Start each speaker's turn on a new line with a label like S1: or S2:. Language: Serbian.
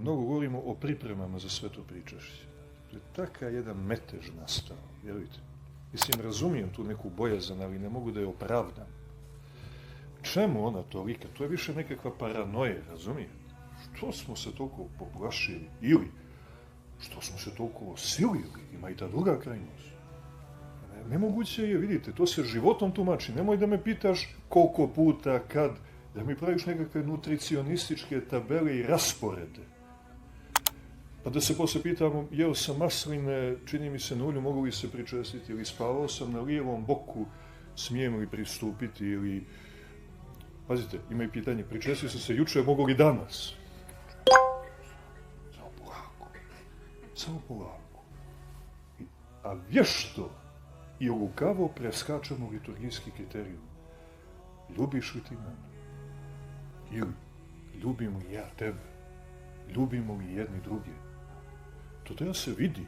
S1: mnogo govorimo o pripremama za sveto pričašće. To je takav jedan metež nastao, vjerujte. Mislim, razumijem tu neku bojazan, ali ne mogu da je opravdam. Čemu ona tolika? To je više nekakva paranoja, razumije? Što smo se toliko poplašili? Ili, što smo se toliko osilili? Ima i ta druga krajnost. Nemoguće je, vidite, to se životom tumači. Nemoj da me pitaš koliko puta, kad, da mi praviš nekakve nutricionističke tabele i rasporede. Pa da se posle pitamo, jeo sam masline, čini mi se na ulju, mogu li se pričestiti, ili spavao sam na lijevom boku, smijem li pristupiti, ili... Pazite, ima i pitanje, pričestio sam se juče, mogu li danas? Samo polako. Samo polako. A vješto i lukavo preskačemo liturgijski kriterijum. Ljubiš li ti mene? Ili ljubim li ja tebe? Ljubimo li jedni druge? To treba se vidi.